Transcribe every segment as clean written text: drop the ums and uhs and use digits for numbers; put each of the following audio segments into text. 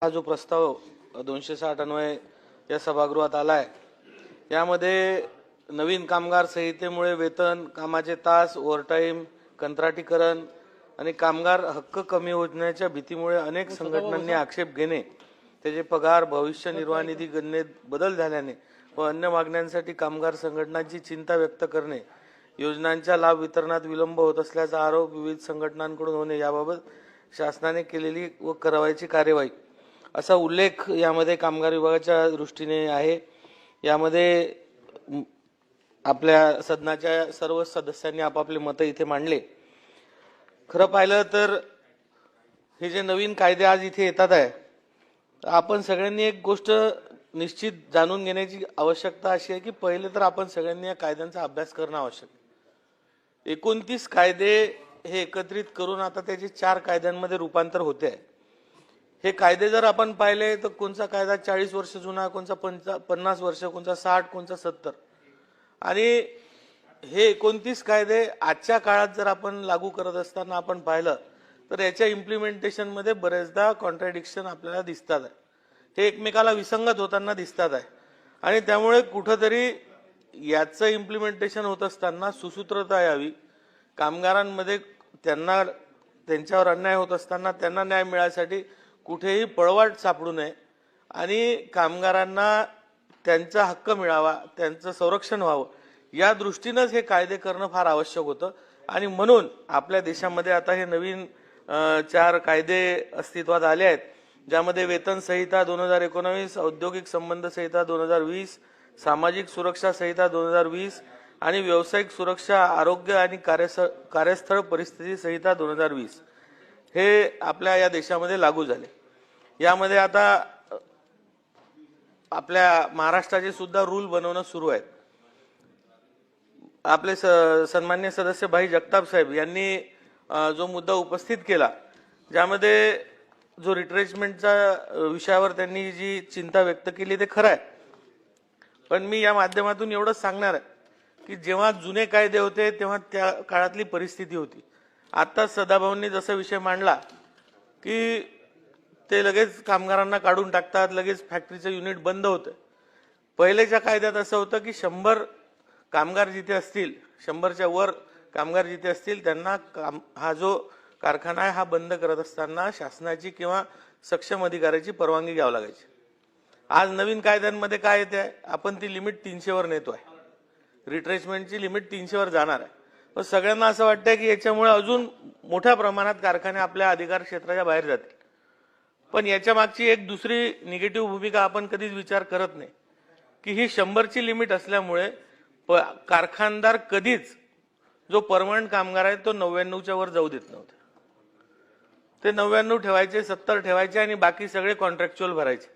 हा जो प्रस्ताव 260 अन्वये या सभागृहात आला आहे, यामध्ये नवीन कामगार संहितेमुळे वेतन, कामाचे तास, ओव्हरटाईम, कंत्राटीकरण आणि कामगार हक्क कमी होण्याच्या भीतीमुळे अनेक संघटनांनी आक्षेप घेणे, त्याचे पगार, भविष्य निर्वाह निधी गणनेत बदल झाल्याने व अन्य मागण्यांसाठी कामगार संघटनांची चिंता व्यक्त करणे, योजनांच्या लाभ वितरणात विलंब होत असल्याचा आरोप विविध संघटनांकडून होणे, याबाबत शासनाने केलेली व करावयाची कार्यवाही असा उल्लेख यामध्ये कामगार विभागाच्या दृष्टीने आहे। यामध्ये आपल्या सदनाच्या सर्व सदस्यांनी आपापले मतं इथे मांडले। खरं पाहिलं तर हे जे नवीन कायदे आज इथे येतात आहे, आपण सगळ्यांनी एक गोष्ट निश्चित जाणून घेण्याची आवश्यकता अशी आहे की पहिले तर आपण सगळ्यांनी या कायद्यांचा अभ्यास करणं आवश्यक आहे। 29 कायदे हे एकत्रित करून आता त्याचे 4 कायद्यांमध्ये रूपांतर होते आहे। हे कायदे जर आपण पाहिले तर कोणता कायदा 40 वर्ष जुना, कोणता 50 वर्ष, कोणता 60, कोणता 70 आणि हे 29 कायदे आजच्या काळात जर आपण लागू करत असताना आपण पाहिलं तर याच्या इम्प्लिमेंटेशन मध्ये बरेचदा कॉन्ट्रडिक्शन आपल्याला दिसतात आहे। हे एकमेकाला विसंगत होताना दिसतात आहे आणि त्यामुळे कुठेतरी याचं इम्प्लिमेंटेशन होत असताना सुसूत्रता यावी, कामगारांमध्ये त्यांच्यावर अन्याय होत असताना त्यांना न्याय मिळण्यासाठी कुठेही पळवाट सापडू नये आणि कामगारांना त्यांचा हक्क मिळावा, त्यांचं संरक्षण व्हावं, या दृष्टीनेच हे कायदे करणं फार आवश्यक होतं। आणि म्हणून आपल्या देशामध्ये आता हे नवीन 4 कायदे अस्तित्वात आले आहेत, ज्यामध्ये वेतन संहिता 2019, औद्योगिक संबंध संहिता 2020, सामाजिक सुरक्षा संहिता 2020 आणि व्यावसायिक सुरक्षा, आरोग्य आणि कार्यस्थळ परिस्थिती संहिता 2020 हे आपल्या या देशामध्ये लागू झाले। यामध्ये आता आपल्या महाराष्ट्राचे सुद्धा रूल बनवणं सुरू आहे। आपले सन्माननीय सदस्य भाई जगताप साहेब यांनी जो मुद्दा उपस्थित केला, ज्यामध्ये जो रिट्रेचमेंटच्या विषयावर त्यांनी जी चिंता व्यक्त केली ते खरं आहे, पण मी या माध्यमातून एवढंच सांगणार आहे की जेव्हा जुने कायदे होते तेव्हा त्या काळातली परिस्थिती होती। आता सदाभाऊंनी जसा विषय मांडला की ते लगेच कामगारांना काढून टाकतात, लगेच फॅक्टरीचं युनिट बंद होतं। पहिलेच्या कायद्यात असं होतं की 100 कामगार जिथे असतील, 100च्या वर कामगार जिथे असतील त्यांना हा जो कारखाना आहे हा बंद करत असताना शासनाची किंवा सक्षम अधिकाऱ्याची परवानगी घ्यावी लागायची। आज नवीन कायद्यांमध्ये काय येते, आपण ती लिमिट 300 वर नेतोय, रिट्रेचमेंटची लिमिट 300 वर जाणार आहे। पण सगळ्यांना असं वाटतंय की याच्यामुळे अजून मोठ्या प्रमाणात कारखाने आपल्या अधिकार क्षेत्राच्या बाहेर जातील, पण याच्या मागची एक दुसरी निगेटिव्ह भूमिका आपण कधीच विचार करत नाही की ही 100ची लिमिट असल्यामुळे कारखानदार कधीच जो परमनंट कामगार आहे तो 99च्या वर जाऊ देत नव्हते। ते 99 ठेवायचे, 70 ठेवायचे आणि बाकी सगळे कॉन्ट्रॅक्च्युअल भरायचे।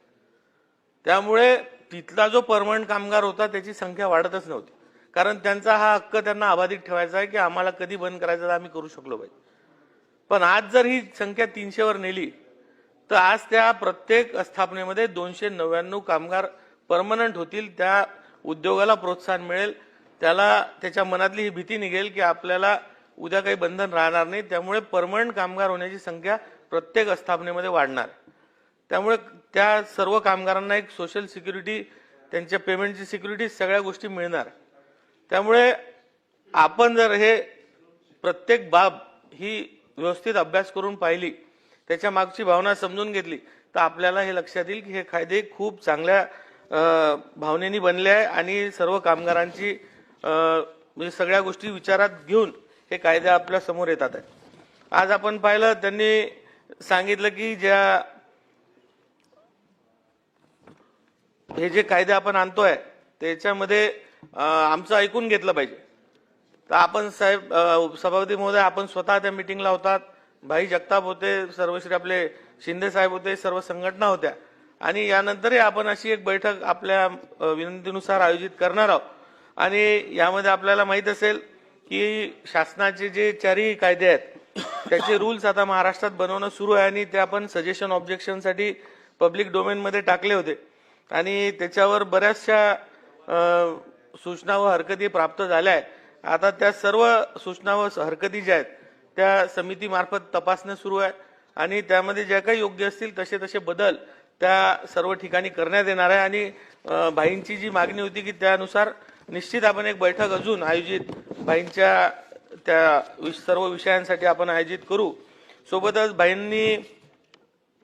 त्यामुळे तिथला जो परमनंट कामगार होता त्याची संख्या वाढतच नव्हती, कारण त्यांचा हा हक्क त्यांना अबाधित ठेवायचा आहे की आम्हाला कधी बंद करायचं तर आम्ही करू शकलो पाहिजे। पण आज जर ही संख्या 300 वर नेली तर आज त्या प्रत्येक स्थापनेमध्ये 299 कामगार परमनंट होतील। त्या उद्योगाला प्रोत्साहन मिळेल, त्याच्या मनातली ही भीती निघेल की आपल्याला उद्या काही बंधन राहणार नाही, त्यामुळे परमनंट कामगार होण्याची संख्या प्रत्येक स्थापनेमध्ये वाढणार। त्यामुळे त्या सर्व कामगारांना एक सोशल सिक्युरिटी, त्यांच्या पेमेंटची सिक्युरिटी, सगळ्या गोष्टी मिळणार। त्यामुळे आपण जर हे प्रत्येक बाब ही व्यवस्थित अभ्यास करून पाहिली, त्याच्या मागची भावना समजून घेतली तर आपल्याला हे लक्षात येईल की हे कायदे खूप चांगल्या भावनेने बनले आहे आणि सर्व कामगारांची म्हणजे सगळ्या गोष्टी विचारात घेऊन हे कायदे आपल्या समोर येतात आहे। आज आपण पाहिलं, त्यांनी सांगितलं की हे जे कायदे आपण आणतोय त्याच्यामध्ये आमचं ऐकून घेतलं पाहिजे। तर आपण साहेब, सभापती महोदय, आपण स्वतः त्या मीटिंगला होतात, भाई जगताप होते, सर्वश्री आपले शिंदे साहेब होते, सर्व संघटना होत्या आणि यानंतरही आपण अशी एक बैठक आपल्या विनंतीनुसार आयोजित करणार आहोत। आणि यामध्ये आपल्याला माहित असेल की शासनाचे जे 4 कायदे आहेत त्याचे रूल्स आता महाराष्ट्रात बनवणं सुरू आहे आणि ते आपण सजेशन ऑब्जेक्शनसाठी पब्लिक डोमेनमध्ये टाकले होते आणि त्याच्यावर बऱ्याचशा सूचना व हरकती प्राप्त झाल्या आहेत। आता त्या सर्व सूचना व हरकती ज्या आहेत त्या समितीमार्फत तपासणं सुरू आहे आणि त्यामध्ये ज्या काही योग्य असतील तसे तसे बदल त्या सर्व ठिकाणी करण्यात येणार आहे। आणि भाईंची जी मागणी होती की त्यानुसार निश्चित आपण एक बैठक अजून आयोजित भाईंच्या त्या सर्व विषयांसाठी आपण आयोजित करू। सोबतच भाईंनी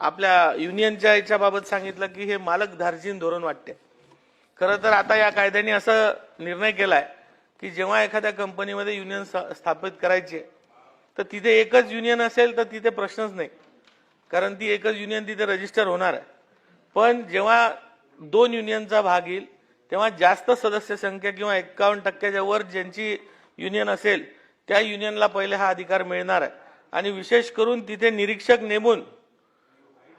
आपल्या युनियनच्या याच्याबाबत सांगितलं की हे मालक धार्जिन धोरण वाटते। खरं तर आता या कायद्याने असं निर्णय केलाय की जेव्हा एखाद्या कंपनीमध्ये युनियन स्थापित करायचे तर तिथे एकच युनियन असेल तर तिथे प्रश्नच नाही, कारण ती एकच युनियन तिथे रजिस्टर होणार आहे। पण जेव्हा 2 युनियनचा भाग येईल तेव्हा जास्त सदस्य संख्या किंवा 51% वर ज्यांची युनियन असेल त्या युनियनला पहिले हा अधिकार मिळणार आहे। आणि विशेष करून तिथे निरीक्षक नेमून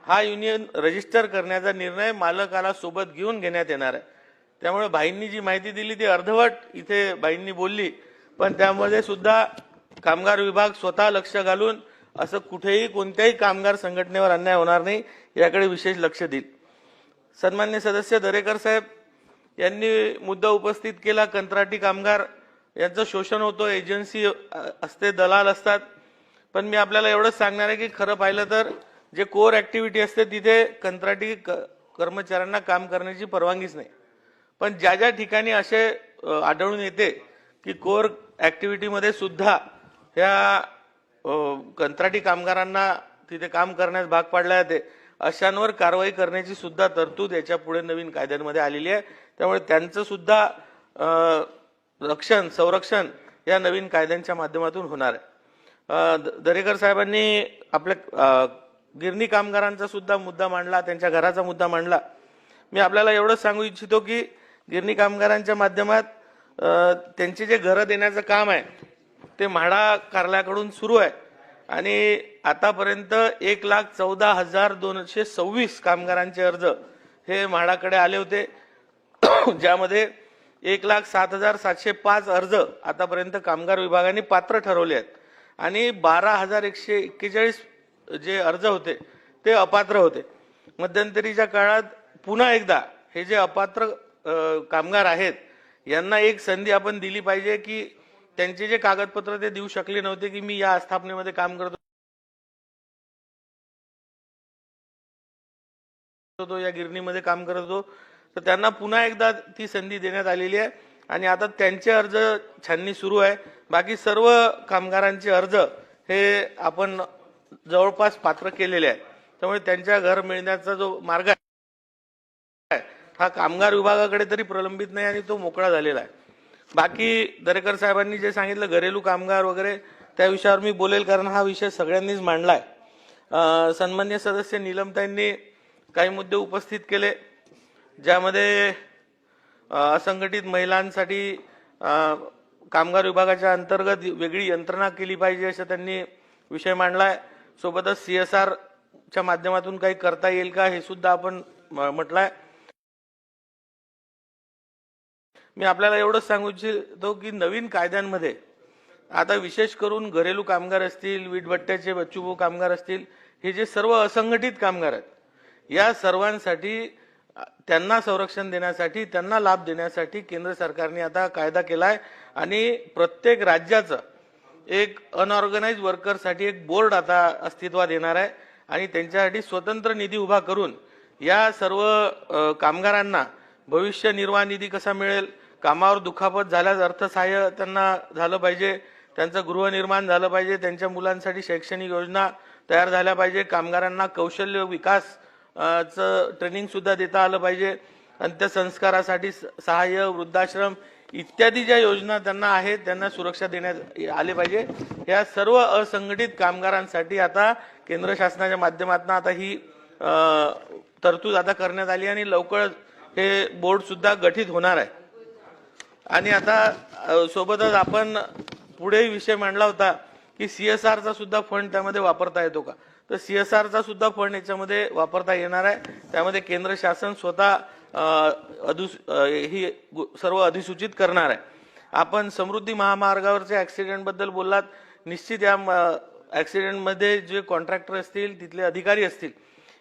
हा युनियन रजिस्टर करण्याचा निर्णय मालकाला सोबत घेऊन घेण्यात येणार आहे। त्यामुळे भाईंनी जी माहिती दिली ती अर्धवट इथे भाईंनी बोलली, पण त्यामध्ये सुद्धा कामगार विभाग स्वतः लक्ष घालून असं कुठेही कोणत्याही कामगार संघटनेवर अन्याय होणार नाही याकडे विशेष लक्ष देईल। सन्मान्य सदस्य दरेकर साहेब यांनी मुद्दा उपस्थित केला, कंत्राटी कामगार यांचं शोषण होतं, एजन्सी असते, दलाल असतात। पण मी आपल्याला एवढंच सांगणार आहे की खरं पाहिलं तर जे कोर ऍक्टिव्हिटी असते तिथे कंत्राटी कर्मचाऱ्यांना काम करण्याची परवानगीच नाही। पण ज्या ज्या ठिकाणी असे आढळून येते की कोर ऍक्टिव्हिटीमध्ये सुद्धा ह्या कंत्राटी कामगारांना तिथे काम करण्यास भाग पाडला जाते, अशांवर कारवाई करण्याची सुद्धा तरतूद याच्या पुढे नवीन कायद्यांमध्ये आलेली आहे। त्यामुळे त्यांचं सुद्धा संरक्षण या नवीन कायद्यांच्या माध्यमातून होणार आहे। दरेकर साहेबांनी आपल्या गिरणी कामगारांचा सुद्धा मुद्दा मांडला, त्यांच्या घराचा मुद्दा मांडला। मी आपल्याला एवढंच सांगू इच्छितो की गिरणी कामगारांच्या माध्यमात त्यांचे जे घरं देण्याचं काम आहे ते म्हाडा कार्यालयाकडून सुरू आहे आणि आतापर्यंत 1,14,226 कामगारांचे अर्ज हे म्हाडाकडे आले होते, ज्यामध्ये 1,07,705 अर्ज आतापर्यंत कामगार विभागाने पात्र ठरवले आहेत आणि 12,141 जे अर्ज होते ते अपात्र होते। मध्यंतरीच्या काळात पुन्हा एकदा हे जे अपात्र कामगार आहेत यांना एक संधी आपण दिली पाहिजे की त्यांचे जे कागदपत्र ते देऊ शकले नव्हते की मी या आस्थापनेमध्ये काम करतो, या गिरणीमध्ये काम करत होतो, तर त्यांना पुन्हा एकदा ती संधी देण्यात आलेली आहे आणि आता त्यांचे अर्ज छाननी सुरू आहे। बाकी सर्व कामगारांचे अर्ज हे आपण जवळपास पात्र केलेले आहे। त्यामुळे त्यांच्या घर मिळण्याचा जो मार्ग आहे हा कामगार विभागाकडे तरी प्रलंबित नाही आणि तो मोकळा झालेला आहे। बाकी दरेकर साहेबांनी जे सांगितलं घरेलू कामगार वगैरे त्या विषयावर मी बोलेल, कारण हा विषय सगळ्यांनीच मांडलाय। सन्मान्य सदस्य नीलमताईंनी काही मुद्दे उपस्थित केले, ज्यामध्ये असंघटित महिलांसाठी कामगार विभागाच्या अंतर्गत वेगळी यंत्रणा केली पाहिजे असा त्यांनी विषय मांडलाय। सोबतच CSR च्या माध्यमातून काही करता येईल का हे सुद्धा आपण म्हटलंय। मी आपल्याला एवढंच सांगू इच्छितो की नवीन कायद्यांमध्ये आता विशेष करून घरेलू कामगार असतील, वीटभट्ट्याचे बच्चूभाऊ कामगार असतील, हे जे सर्व असंघटित कामगार आहेत या सर्वांसाठी त्यांना संरक्षण देण्यासाठी, त्यांना लाभ देण्यासाठी केंद्र सरकारने आता कायदा केलाय आणि प्रत्येक राज्याचं एक अनऑर्गनाइज्ड वर्करसाठी एक बोर्ड आता अस्तित्वात येणार आहे आणि त्यांच्यासाठी स्वतंत्र निधी उभा करून या सर्व कामगारांना भविष्य निर्वाह निधी कसा मिळेल, कामावर दुखापत झाल्यास अर्थसहाय्य त्यांना झालं पाहिजे, त्यांचं गृहनिर्माण झालं पाहिजे, त्यांच्या मुलांसाठी शैक्षणिक योजना तयार झाल्या पाहिजे, कामगारांना कौशल्य विकास ट्रेनिंग सुद्धा देता आलं पाहिजे, अंत्यसंस्कारासाठी सहाय्य, वृद्धाश्रम इत्यादी ज्या योजना त्यांना आहेत त्यांना सुरक्षा देण्यात आले पाहिजे। या सर्व असंघटित कामगारांसाठी आता केंद्र शासनाच्या माध्यमातून आता ही तरतूद आता करण्यात आली आणि लवकर हे बोर्ड सुद्धा गठीत होणार आहे। आणि आता सोबतच आपण पुढे विषय मांडला होता की CSR चा सुद्धा फंड त्यामध्ये वापरता येतो का, तर CSR चा सुद्धा फंड याच्यामध्ये वापरता येणार आहे। त्यामध्ये केंद्र शासन स्वतः ही सर्व अधिसूचित करणार आहे। आपण समृद्धी महामार्गावरच्या ऍक्सिडेंट बद्दल बोललात, निश्चित या ऍक्सिडेंट मध्ये जे कॉन्ट्रॅक्टर असतील, तिथले अधिकारी असतील,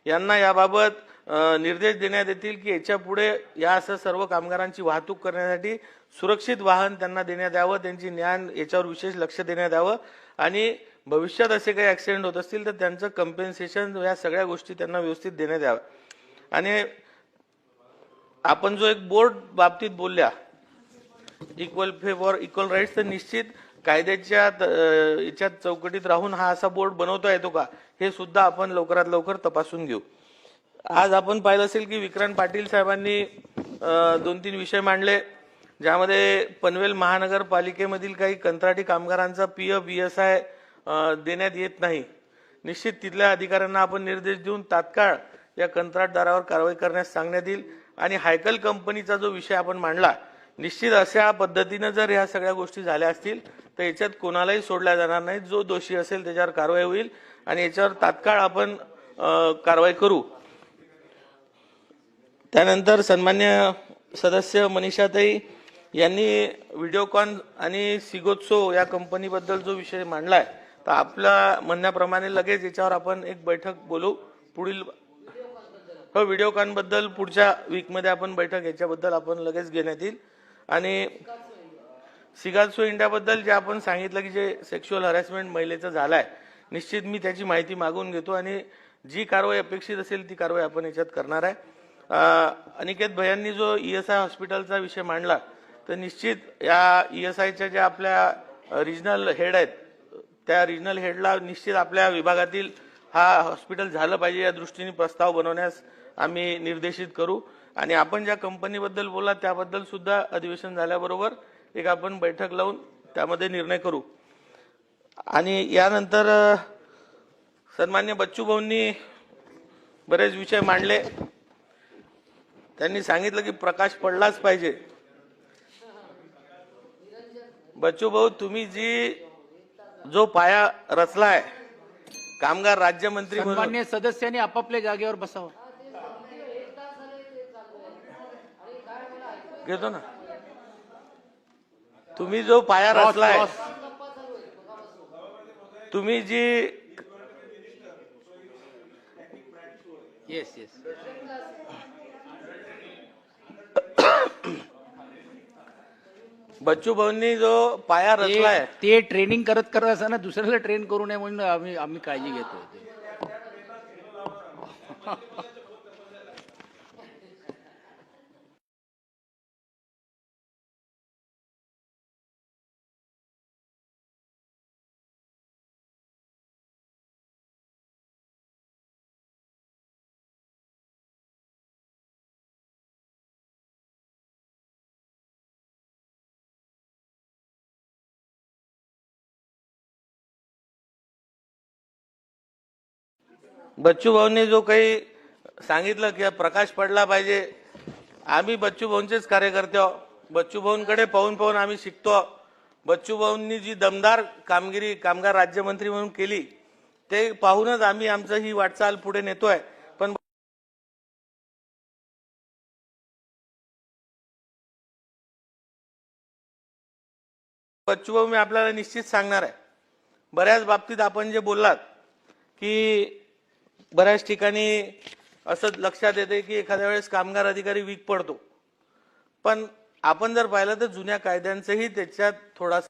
यांना याबाबत निर्देश देण्यात येतील की याच्या पुढे या असं सर्व कामगारांची वाहतूक करण्यासाठी सुरक्षित वाहन त्यांना देण्यात यावं, त्यांची ज्ञान याच्यावर विशेष लक्ष देण्यात यावं आणि भविष्यात असे काही ऍक्सिडेंट होत असतील तर त्यांचं कम्पेन्सेशन या सगळ्या गोष्टी त्यांना व्यवस्थित देण्यात याव्या। आणि आपण जो एक बोर्ड बाबतीत बोलल्या equal pay for equal rights, तर निश्चित कायद्याच्या याच्यात चौकटीत राहून हा असा बोर्ड बनवता येतो का हे सुद्धा आपण लवकरात लवकर तपासून घेऊ। आज आपण पाहिलं असेल की विक्रांत पाटील साहेबांनी 2-3 विषय मांडले, ज्यामध्ये पनवेल महानगरपालिकेमधील काही कंत्राटी कामगारांचा पीएफ ईएसआय देण्यात येत नाही। निश्चित तिथल्या अधिकाऱ्यांना आपण निर्देश देऊन तात्काळ या कंत्राटदारावर कारवाई करण्यास सांगण्यात येईल। आणि हायकल कंपनीचा जो विषय आपण मांडला, निश्चित अशा पद्धतीने जर ह्या सगळ्या गोष्टी झाल्या असतील तर याच्यात कोणालाही सोडल्या जाणार नाही। जो दोषी असेल त्याच्यावर कारवाई होईल आणि याच्यावर तात्काळ आपण कारवाई करू। त्यानंतर सन्मान्य सदस्य मनीषाताई यांनी व्हिडिओकॉन आणि सिगोत्सो या कंपनीबद्दल जो विषय मांडलाय, तर आपल्या म्हणण्याप्रमाणे लगेच याच्यावर आपण एक बैठक बोलू। पुढील व्हिडिओकॉन बद्दल पुढच्या वीकमध्ये आपण बैठक याच्याबद्दल आपण लगेच घेण्यात येईल। आणि सिगाल्सो इंडियाबद्दल जे आपण सांगितलं की जे सेक्शुअल हॅरेसमेंट महिलेचं झालाय, निश्चित मी त्याची माहिती मागून घेतो आणि जी कारवाई अपेक्षित असेल ती कारवाई आपण याच्यात करणार आहे। अनिकेत भैयांनी जो ईएसआय हॉस्पिटलचा विषय मांडला, तर निश्चित या ईएसआयच्या ज्या आपल्या रिजनल हेड आहेत त्या रिजनल हेडला निश्चित आपल्या विभागातील हा हॉस्पिटल झालं पाहिजे या दृष्टीने प्रस्ताव बनवण्यास आम्ही निर्देशित करू। आणि आपण ज्या कंपनीबद्दल बोलला त्याबद्दल सुद्धा अधिवेशन झाल्याबरोबर एक आपण बैठक लावून त्यामध्ये निर्णय करू। आणि यानंतर सन्मान्य बच्चू भाऊंनी बरेच विषय मांडले। त्यांनी सांगितलं की प्रकाश पडलाच पाहिजे। बच्चू भाऊ, तुम्ही जो पाया रचलाय कामगार राज्यमंत्री म्हणून, सन्मान्य सदस्यांनी आपापल्या जागेवर बसावं। घेतो ना, तुम्ही जो पाया रचलाय, तुम्ही जी येस येस बच्चू भाऊंनी जो पाया रचलाय, ते ट्रेनिंग करत करत असताना दुसऱ्याला ट्रेन करू नये म्हणून आम्ही काळजी घेतो। बच्चू भाऊंनी जो काही सांगितलं की प्रकाश पडला पाहिजे, आम्ही बच्चू भाऊंचेच कार्यकर्ते आहोत। बच्चू भाऊंकडे पाहून पाहून आम्ही शिकतो। बच्चू भाऊंनी जी दमदार कामगिरी कामगार राज्यमंत्री म्हणून केली ते पाहूनच आम्ही आमचं ही वाटचाल पुढे नेतोय। पण बच्चू भाऊ, मी आपल्याला निश्चित सांगणार आहे, बऱ्याच बाबतीत आपण जे बोललात की बऱ्याच ठिकाणी असं लक्षात येते की एखाद्या वेळेस कामगार अधिकारी वीक पडतो, पण आपण जर पाहिलं तर जुन्या कायद्यांचंही त्याच्यात थोडासा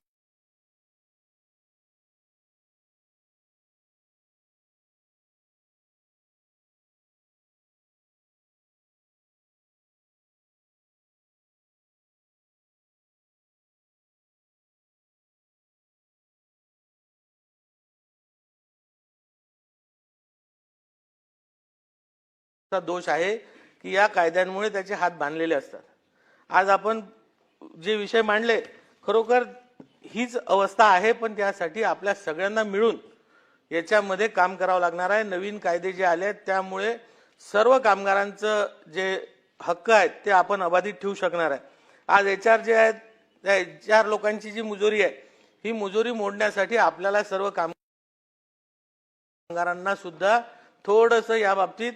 दोष आहे की या कायद्यांमुळे त्याचे हात बांधलेले असतात। आज आपण जे विषय मांडले, खरोखर हीच अवस्था आहे, पण त्यासाठी आपल्या सगळ्यांना मिळून याच्यामध्ये काम करावं लागणार आहे। नवीन कायदे जे आले आहेत त्यामुळे सर्व कामगारांचं जे हक्क आहेत ते आपण अबाधित ठेवू शकणार आहे। आज एचआर जे आहेत त्या एचआर लोकांची जी मुजोरी आहे, ही मुजोरी मोडण्यासाठी आपल्याला सर्व कामगारांना सुद्धा थोडंसं या बाबतीत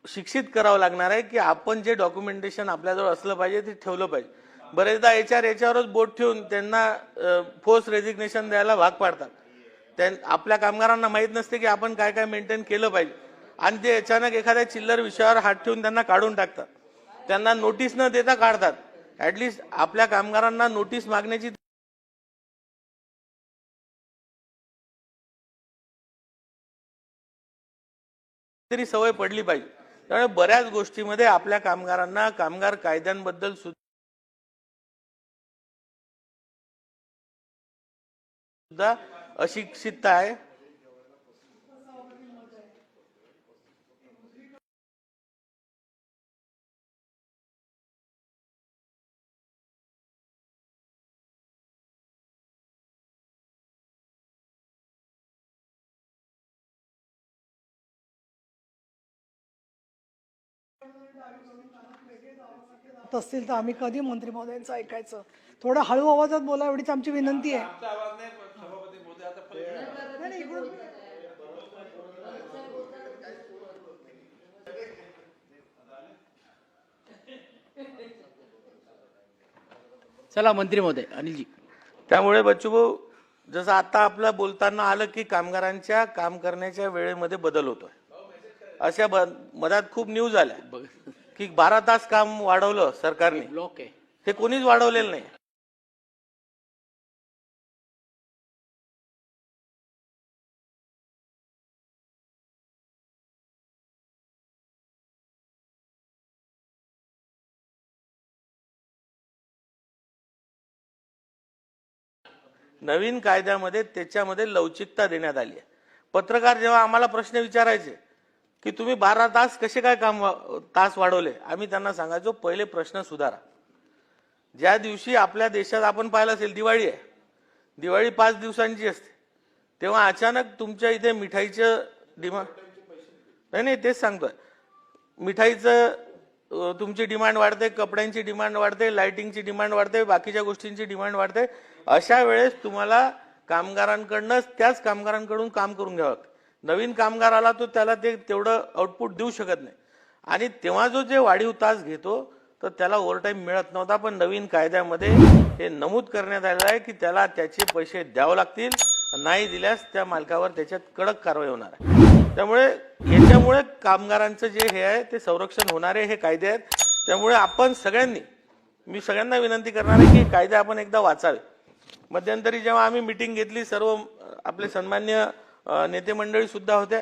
शिक्षित करावं लागणार आहे की आपण जे डॉक्युमेंटेशन आपल्याजवळ असलं पाहिजे ते ठेवलं पाहिजे। बरेचदा एचआर याच्यावरच बोट ठेवून त्यांना फोर्स रेजिग्नेशन द्यायला भाग पाडतात। आपल्या कामगारांना माहित नसते की आपण काय काय मेंटेन केलं पाहिजे आणि ते अचानक एखाद्या चिल्लर विषयावर हात ठेवून त्यांना काढून टाकतात, त्यांना नोटीस न देता काढतात। ऍटलीस्ट आपल्या कामगारांना नोटीस मागण्याची तरी सवय पडली पाहिजे. त्यामुळे बऱ्याच गोष्टीमध्ये आपल्या कामगारांना कामगार कायद्यांबद्दल सुद्धा अशिक्षितता आहे. असतील तर आम्ही कधी मंत्री महोदयांचं ऐकायचं. थोडं हळू आवाजात बोला एवढीच आमची विनंती आहे. नाही, नाही, इकडून चला मंत्री महोदय अनिलजी. त्यामुळे बच्चूभाऊ, जसं आता आपलं बोलताना आलं की कामगारांच्या काम करण्याच्या वेळेमध्ये बदल होतोय, अशा मधात खूप न्यूज आल्या की 12 तास काम वाढवलं सरकारने. ब्लॉक आहे. हे कोणीच वाढवलेलं नाही. नवीन कायद्यामध्ये त्याच्यामध्ये लवचिकता देण्यात आली आहे. पत्रकार जेव्हा आम्हाला प्रश्न विचारायचे की तुम्ही 12 तास कसे काय तास वाढवले, आम्ही त्यांना सांगायचो पहिले प्रश्न सुधारा. ज्या दिवशी आपल्या देशात आपण पाहिलं असेल दिवाळी आहे, दिवाळी 5 दिवसांची असते, तेव्हा अचानक तुमच्या इथे मिठाईचं डिमांड नाही तेच सांगतोय, मिठाईचं तुमची डिमांड वाढते, कपड्यांची डिमांड वाढते, लाइटिंगची डिमांड वाढते, बाकीच्या गोष्टींची डिमांड वाढते. अशा वेळेस तुम्हाला कामगारांकडनं त्याच कामगारांकडून काम करून घ्यावं लागतं. नवीन कामगार आला तो त्याला तेवढं आउटपुट देऊ शकत नाही आणि तेव्हा जे वाढीव तास घेतो तर त्याला ओव्हरटाईम मिळत नव्हता. पण नवीन कायद्यामध्ये हे नमूद करण्यात आलेलं आहे की त्याला त्याचे पैसे द्यावे लागतील, नाही दिल्यास त्या मालकावर त्याच्यात कडक कारवाई होणार आहे. त्यामुळे याच्यामुळे कामगारांचं जे हे आहे ते संरक्षण होणारे हे कायदे आहेत. त्यामुळे आपण सगळ्यांनी, मी सगळ्यांना विनंती करणार आहे की कायदे आपण एकदा वाचावे. मध्यंतरी जेव्हा आम्ही मीटिंग घेतली, सर्व आपले सन्मान्य नेते मंडळी सुद्धा होत्या,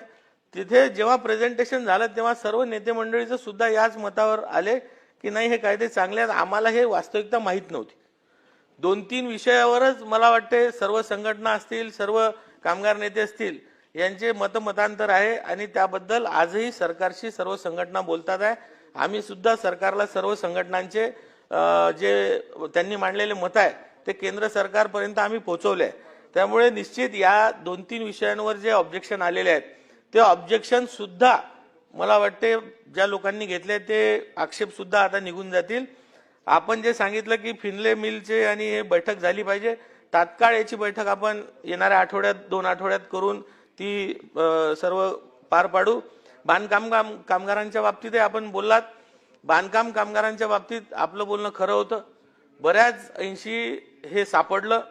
तिथे जेव्हा प्रेझेंटेशन झालं तेव्हा सर्व नेते मंडळीचं सुद्धा याच मतावर आले की नाही हे कायदे चांगले आहेत. आम्हाला हे वास्तविकता माहीत नव्हती. 2-3 विषयावरच मला वाटते सर्व संघटना असतील, सर्व कामगार नेते असतील, यांचे मतमतांतर आहे आणि त्याबद्दल आजही सरकारशी सर्व संघटना बोलतात आहे. आम्ही सुद्धा सरकारला सर्व संघटनांचे जे त्यांनी मांडलेले मत आहे ते केंद्र सरकारपर्यंत आम्ही पोहोचवले आहे. त्यामुळे निश्चित या 2-3 विषयांवर जे ऑब्जेक्शन आलेले आहेत ते ऑब्जेक्शन सुद्धा मला वाटते ज्या लोकांनी घेतले ते आक्षेप सुद्धा आता निघून जातील. आपण जे सांगितलं की फिनले मिलचे आणि हे बैठक झाली पाहिजे, तात्काळ याची बैठक आपण येणाऱ्या आठवड्यात 2 आठवड्यात करून ती सर्व पार पाडू. बांधकाम कामगारांच्या बाबतीत आपण बोललात, बांधकाम कामगारांच्या बाबतीत आपलं बोलणं खरं होतं. बऱ्याच 80 हे सापडलं.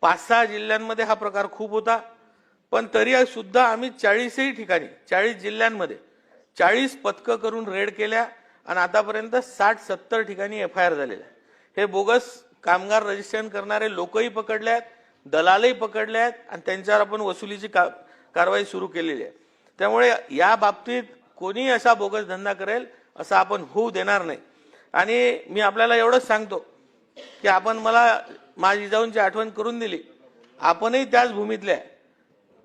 5-6 जिल्ह्यांमध्ये हा प्रकार खूप होता, पण तरी सुद्धा आम्ही 40ही ठिकाणी 40 जिल्ह्यांमध्ये 40 पथकं करून रेड केल्या आणि आतापर्यंत 60-70 ठिकाणी FIR झालेल्या. हे बोगस कामगार रजिस्ट्रेशन करणारे लोकही पकडले आहेत, दलालही पकडले आहेत आणि त्यांच्यावर आपण वसुलीची कारवाई सुरू केलेली आहे. त्यामुळे या बाबतीत कोणी असा बोगस धंदा करेल असं आपण होऊ देणार नाही. आणि मी आपल्याला एवढंच सांगतो की आपण मला माझ्या जिजाऊंची आठवण करून दिली, आपणही त्याच भूमीतले आहे.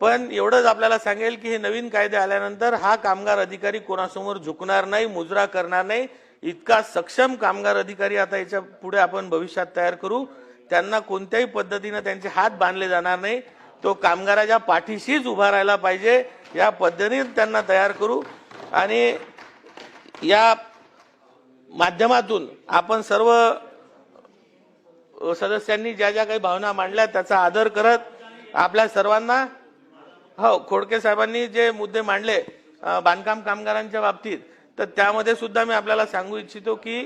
पण एवढंच आपल्याला सांगेल की हे नवीन कायदे आल्यानंतर हा कामगार अधिकारी कोणासमोर झुकणार नाही, मुजरा करणार नाही. इतका सक्षम कामगार अधिकारी आता याच्या पुढे आपण भविष्यात तयार करू. त्यांना कोणत्याही पद्धतीने त्यांचे हात बांधले जाणार नाही. तो कामगाराच्या पाठीशीच उभा राहायला पाहिजे, या पद्धतीने त्यांना तयार करू. आणि या माध्यमातून आपण सर्व सदस्यांनी ज्या ज्या काही भावना मांडल्या त्याचा आदर करत आपल्या सर्वांना, हो, खोडके साहेबांनी जे मुद्दे मांडले बांधकाम कामगारांच्या बाबतीत, तर त्यामध्ये सुद्धा मी आपल्याला सांगू इच्छितो की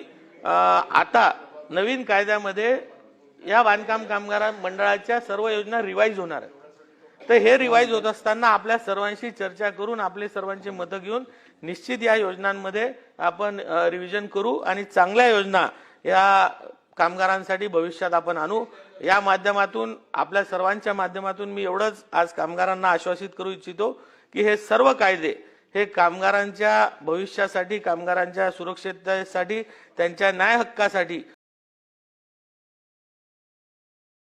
आता नवीन कायद्यामध्ये या बांधकाम कामगार मंडळाच्या सर्व योजना रिवाईज होणार आहेत. तर हे रिवाईज होत असताना आपल्या सर्वांशी चर्चा करून आपले सर्वांचे मतं घेऊन निश्चित या योजनांमध्ये आपण रिव्हिजन करू आणि चांगल्या योजना या कामगारांसाठी भविष्यात आपण आणू. या माध्यमातून आपल्या सर्वांच्या माध्यमातून मी एवढंच आज कामगारांना आश्वासित करू इच्छितो की हे सर्व कायदे हे कामगारांच्या भविष्यासाठी, कामगारांच्या सुरक्षिततेसाठी, त्यांच्या न्याय हक्कासाठी